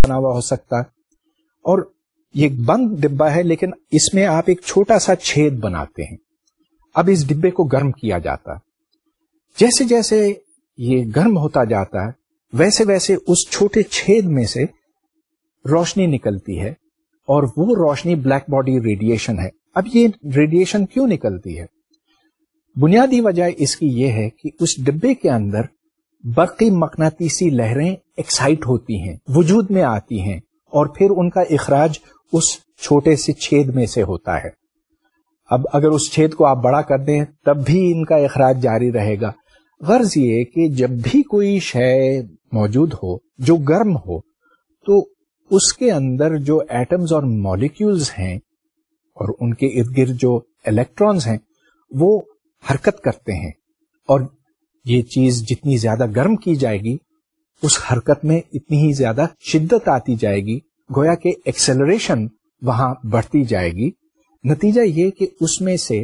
بنا ہوا ہو سکتا ہے. اور یہ ایک بند ڈبہ ہے لیکن اس میں آپ ایک چھوٹا سا چھید بناتے ہیں. اب اس ڈبے کو گرم کیا جاتا ہے. جیسے جیسے یہ گرم ہوتا جاتا ہے ویسے ویسے اس چھوٹے چھید میں سے روشنی نکلتی ہے اور وہ روشنی بلیک باڈی ریڈیشن ہے. اب یہ ریڈیشن کیوں نکلتی ہے؟ بنیادی وجہ اس کی یہ ہے کہ اس ڈبے کے اندر برقی مقناطیسی لہریں ایکسائٹ ہوتی ہیں، وجود میں آتی ہیں، اور پھر ان کا اخراج اس چھوٹے سے چھید میں سے ہوتا ہے. اب اگر اس چھید کو آپ بڑا کر دیں تب بھی ان کا اخراج جاری رہے گا. غرض یہ کہ جب بھی کوئی شے موجود ہو جو گرم ہو تو اس کے اندر جو ایٹمز اور مالیکیولز ہیں اور ان کے ارد گرد جو الیکٹرانز ہیں وہ حرکت کرتے ہیں، اور یہ چیز جتنی زیادہ گرم کی جائے گی اس حرکت میں اتنی ہی زیادہ شدت آتی جائے گی، گویا کہ ایکسیلریشن وہاں بڑھتی جائے گی. نتیجہ یہ کہ اس میں سے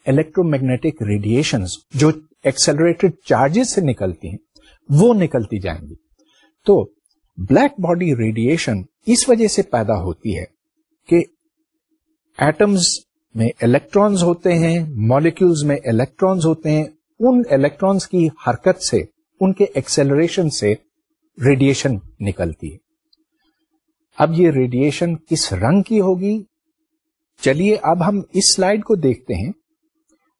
الیکٹرو میگنیٹک ریڈیشنز جو ایکسیلریٹڈ چارجز سے نکلتی ہیں وہ نکلتی جائیں گی. تو بلیک باڈی ریڈیشن اس وجہ سے پیدا ہوتی ہے کہ ایٹمز میں الیکٹرانز ہوتے ہیں، مالیکیولز میں الیکٹرانز ہوتے ہیں، ان الیکٹرانز کی حرکت سے، ان کے ایکسیلریشن سے ریڈیشن نکلتی ہے. اب یہ ریڈیشن کس رنگ کی ہوگی؟ چلیے اب ہم اس سلائیڈ کو دیکھتے ہیں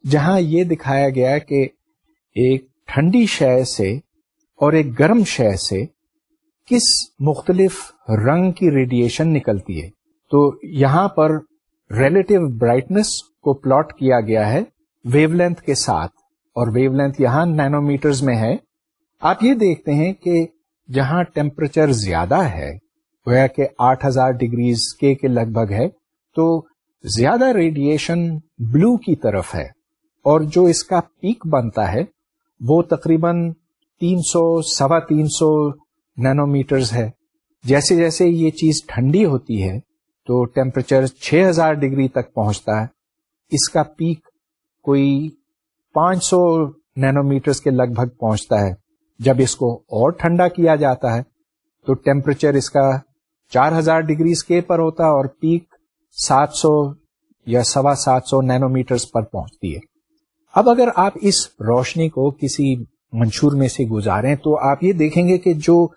جہاں یہ دکھایا گیا کہ ایک ٹھنڈی شے سے اور ایک گرم شے سے کس مختلف رنگ کی ریڈیشن نکلتی ہے. تو یہاں پر ریلیٹو برائٹنس کو پلاٹ کیا گیا ہے ویو لینتھ کے ساتھ، اور ویو لینتھ یہاں نینو میٹرز میں ہے. آپ یہ دیکھتے ہیں کہ جہاں ٹیمپریچر زیادہ ہے، گویا کہ 8000 ڈگریز کے لگ بھگ ہے، تو زیادہ ریڈیشن بلو کی طرف ہے، اور جو اس کا پیک بنتا ہے وہ تقریباً 300-350 نینو میٹرز ہے. جیسے جیسے یہ چیز ٹھنڈی ہوتی ہے تو ٹیمپریچر 6000 ڈگری تک پہنچتا ہے. اس کا پیک کوئی 500 نینو میٹرز کے لگ بھگ پہنچتا ہے. جب اس کو اور ٹھنڈا کیا جاتا ہے تو ٹیمپریچر اس کا 4000 ڈگریز کے پر ہوتا ہے اور پیک 700 یا 750 نینو میٹرز پر پہنچتی ہے. اب اگر آپ اس روشنی کو کسی منشور میں سے گزاریں تو آپ یہ دیکھیں گے کہ جو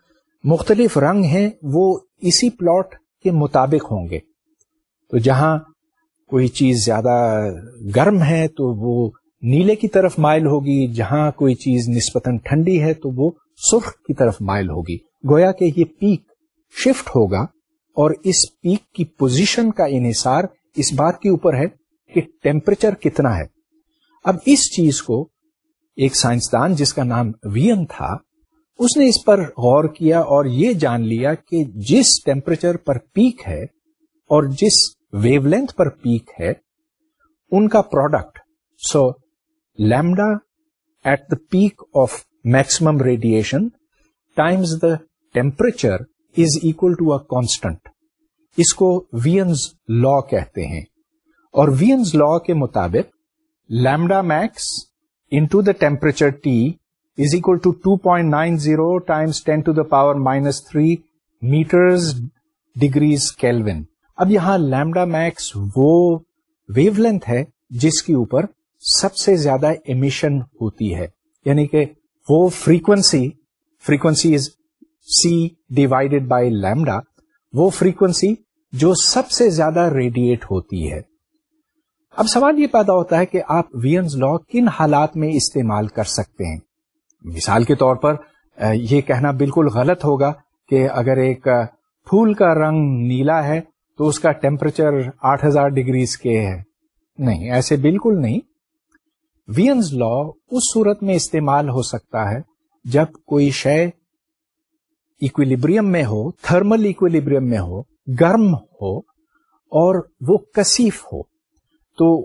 مختلف رنگ ہیں وہ اسی پلاٹ کے مطابق ہوں گے. تو جہاں کوئی چیز زیادہ گرم ہے تو وہ نیلے کی طرف مائل ہوگی، جہاں کوئی چیز نسبتاً ٹھنڈی ہے تو وہ سرخ کی طرف مائل ہوگی. گویا کہ یہ پیک شفٹ ہوگا، اور اس پیک کی پوزیشن کا انحصار اس بات کے اوپر ہے کہ ٹیمپریچر کتنا ہے. اب اس چیز کو ایک سائنسدان جس کا نام وین تھا، اس نے اس پر غور کیا اور یہ جان لیا کہ جس ٹیمپریچر پر پیک ہے اور جس ویو لینتھ پر پیک ہے ان کا product, so lambda at the peak of maximum radiation times the temperature is equal to a constant. اس کو وینز لا کہتے ہیں، اور وینز لا کے مطابق lambda max into the temperature T is equal to 2.90 times 10 to the power minus 3 meters degrees Kelvin. اب یہاں lambda Max وہ ویو لینتھ ہے جس کے اوپر سب سے زیادہ امیشن ہوتی ہے، یعنی کہ وہ frequency is c divided by lambda, وہ فریکوینسی جو سب سے زیادہ ریڈیٹ ہوتی ہے. اب سوال یہ پیدا ہوتا ہے کہ آپ وینز لا کن حالات میں استعمال کر سکتے ہیں. مثال کے طور پر یہ کہنا بالکل غلط ہوگا کہ اگر ایک پھول کا رنگ نیلا ہے تو اس کا ٹیمپریچر 8000 ڈگریز کے ہے. نہیں، ایسے بالکل نہیں. وینز لا اس صورت میں استعمال ہو سکتا ہے جب کوئی شے ایکویلیبریم میں ہو، تھرمل ایکویلیبریم میں ہو، گرم ہو اور وہ کثیف ہو، تو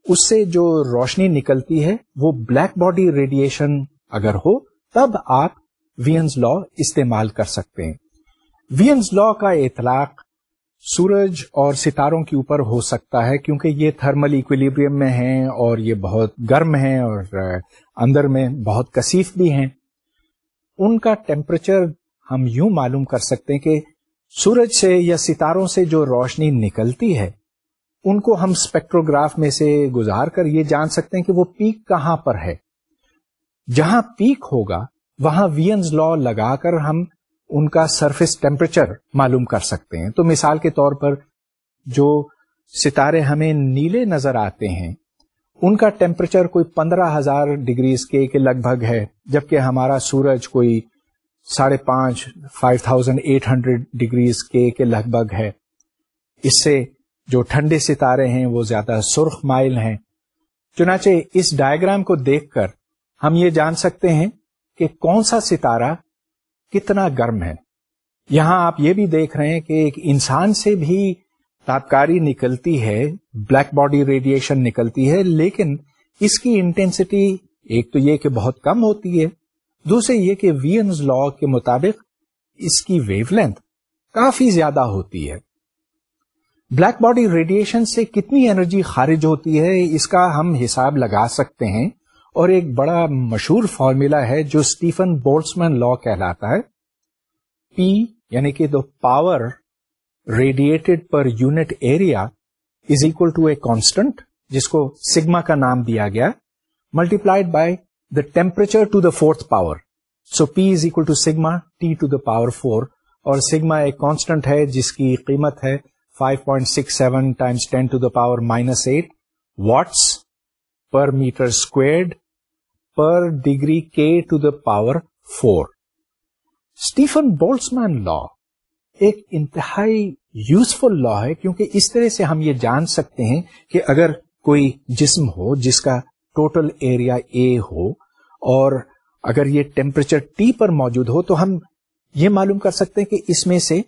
اس سے جو روشنی نکلتی ہے وہ بلیک باڈی ریڈیشن اگر ہو تب آپ وینز لا استعمال کر سکتے ہیں. وینز لا کا اطلاق سورج اور ستاروں کے اوپر ہو سکتا ہے کیونکہ یہ تھرمل ایکویلیبریم میں ہیں اور یہ بہت گرم ہیں اور اندر میں بہت کثیف بھی ہیں. ان کا ٹیمپریچر ہم یوں معلوم کر سکتے ہیں کہ سورج سے یا ستاروں سے جو روشنی نکلتی ہے ان کو ہم اسپیکٹروگراف میں سے گزار کر یہ جان سکتے ہیں کہ وہ پیک کہاں پر ہے. جہاں پیک ہوگا وہاں وینز لا لگا کر ہم ان کا سرفیس ٹیمپریچر معلوم کر سکتے ہیں. تو مثال کے طور پر جو ستارے ہمیں نیلے نظر آتے ہیں ان کا ٹیمپریچر کوئی 15,000 ڈگریز کے لگ بھگ ہے، جبکہ ہمارا سورج کوئی 5,800 ڈگریز کے لگ بھگ ہے. اس سے جو ٹھنڈے ستارے ہیں وہ زیادہ سرخ مائل ہیں. چنانچہ اس ڈائیگرام کو دیکھ کر ہم یہ جان سکتے ہیں کہ کون سا ستارہ کتنا گرم ہے. یہاں آپ یہ بھی دیکھ رہے ہیں کہ ایک انسان سے بھی تابکاری نکلتی ہے، بلیک باڈی ریڈیشن نکلتی ہے، لیکن اس کی انٹینسٹی ایک تو یہ کہ بہت کم ہوتی ہے، دوسرے یہ کہ وینز لا کے مطابق اس کی ویو لینتھ کافی زیادہ ہوتی ہے. بلیک باڈی ریڈیشن سے کتنی انرجی خارج ہوتی ہے اس کا ہم حساب لگا سکتے ہیں، اور ایک بڑا مشہور فارمولا ہے جو اسٹیفن بولٹزمین لا کہلاتا ہے. پی یعنی کہ the power radiated per unit area is equal to a constant جس کو سگما کا نام دیا گیا، multiplied by the temperature to the fourth power. So P is equal to sigma T to the power 4، اور sigma ایک constant ہے جس کی قیمت ہے 5.67 times 10 to the power -8 watts per metre squared per degree K to the power 4. Stefan Boltzmann law ایک انتہائی useful لا ہے، کیونکہ اس طرح سے ہم یہ جان سکتے ہیں کہ اگر کوئی جسم ہو جس کا ٹوٹل ایریا اے ہو اور اگر یہ ٹیمپریچر ٹی پر موجود ہو تو ہم یہ معلوم کر سکتے ہیں کہ اس میں سے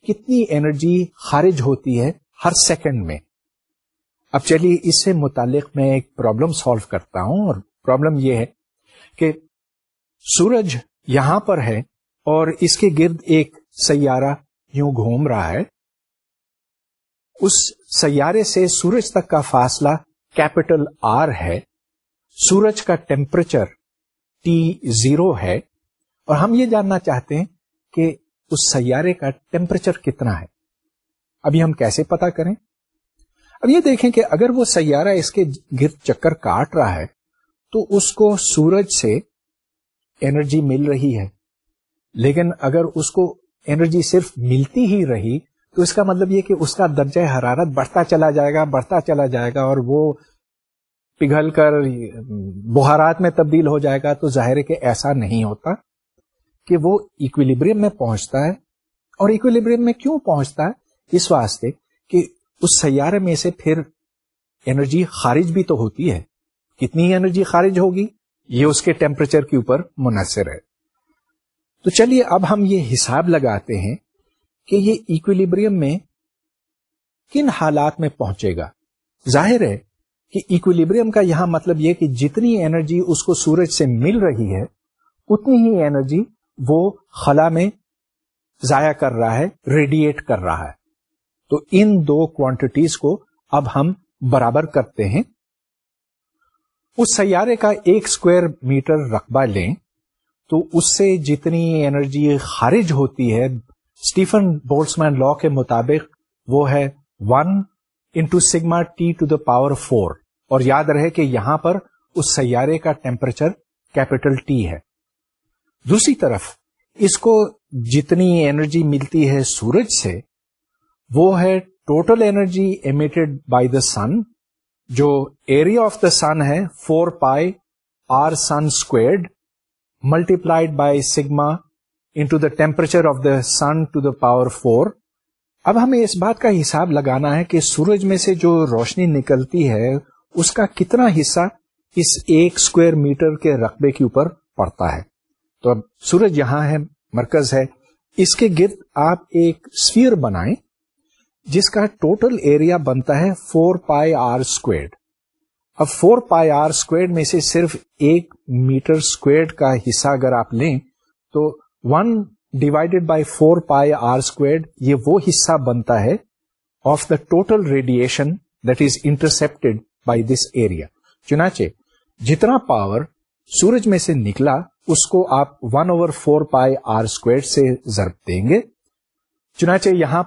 کتنی انرجی خارج ہوتی ہے ہر سیکنڈ میں. اب چلیے اس سے متعلق میں ایک پرابلم سالو کرتا ہوں، اور پرابلم یہ ہے کہ سورج یہاں پر ہے اور اس کے گرد ایک سیارہ یوں گھوم رہا ہے. اس سیارے سے سورج تک کا فاصلہ کیپٹل آر ہے. سورج کا ٹیمپریچر T0 ہے، اور ہم یہ جاننا چاہتے ہیں کہ اس سیارے کا ٹیمپریچر کتنا ہے. ابھی ہم کیسے پتا کریں؟ اب یہ دیکھیں کہ اگر وہ سیارہ اس کے گرد چکر کاٹ رہا ہے تو اس کو سورج سے انرجی مل رہی ہے، لیکن اگر اس کو انرجی صرف ملتی ہی رہی تو اس کا مطلب یہ کہ اس کا درجہ حرارت بڑھتا چلا جائے گا اور وہ پگھل کر بخارات میں تبدیل ہو جائے گا. تو ظاہر ہے کہ ایسا نہیں ہوتا کہ وہ ایکویلیبریم میں پہنچتا ہے. اور ایکویلیبریم میں کیوں پہنچتا ہے؟ اس واسطے کہ اس سیارے میں سے پھر انرجی خارج بھی تو ہوتی ہے. کتنی انرجی خارج ہوگی یہ اس کے ٹیمپریچر کے اوپر منحصر ہے. تو چلیے اب ہم یہ حساب لگاتے ہیں کہ یہ ایکویلیبریم میں کن حالات میں پہنچے گا. ظاہر ہے کہ ایکویلیبریم کا یہاں مطلب یہ کہ جتنی انرجی اس کو سورج سے مل رہی ہے اتنی ہی انرجی وہ خلا میں ضائع کر رہا ہے، ریڈیٹ کر رہا ہے. تو ان دو کوانٹیٹیز کو اب ہم برابر کرتے ہیں. اس سیارے کا 1 اسکوائر میٹر رقبہ لیں تو اس سے جتنی انرجی خارج ہوتی ہے اسٹیفن بولٹزمین لا کے مطابق وہ ہے 1 into sigma T to the power 4. اور یاد رہے کہ یہاں پر اس سیارے کا ٹیمپریچر کیپٹل ٹی ہے. دوسری طرف اس کو جتنی انرجی ملتی ہے سورج سے وہ ہے total energy emitted by the sun, جو ایریا آف دا سن ہے 4 pi R sun squared multiplied by sigma into the temperature of the sun to the power 4. اب ہمیں اس بات کا حساب لگانا ہے کہ سورج میں سے جو روشنی نکلتی ہے اس کا کتنا حصہ اس 1 اسکوائر میٹر کے رقبے کے اوپر پڑتا ہے. تو اب سورج یہاں ہے، مرکز ہے، اس کے گرد آپ ایک اسفیئر بنائیں جس کا ٹوٹل ایریا بنتا ہے 4 پائی آر اسکوائرڈ. اب 4 پائی آر اسکوائرڈ میں سے صرف 1 میٹر اسکوائرڈ کا حصہ اگر آپ لیں تو 1 divided by 4 pi R squared یہ وہ حصہ بنتا ہے of the total radiation that is intercepted by this area. چنانچہ جتنا پاور سورج میں سے نکلا اس کو آپ 1/4 پائی آر اسکوائرڈ سے ضرب دیں گے چنانچہ یہاں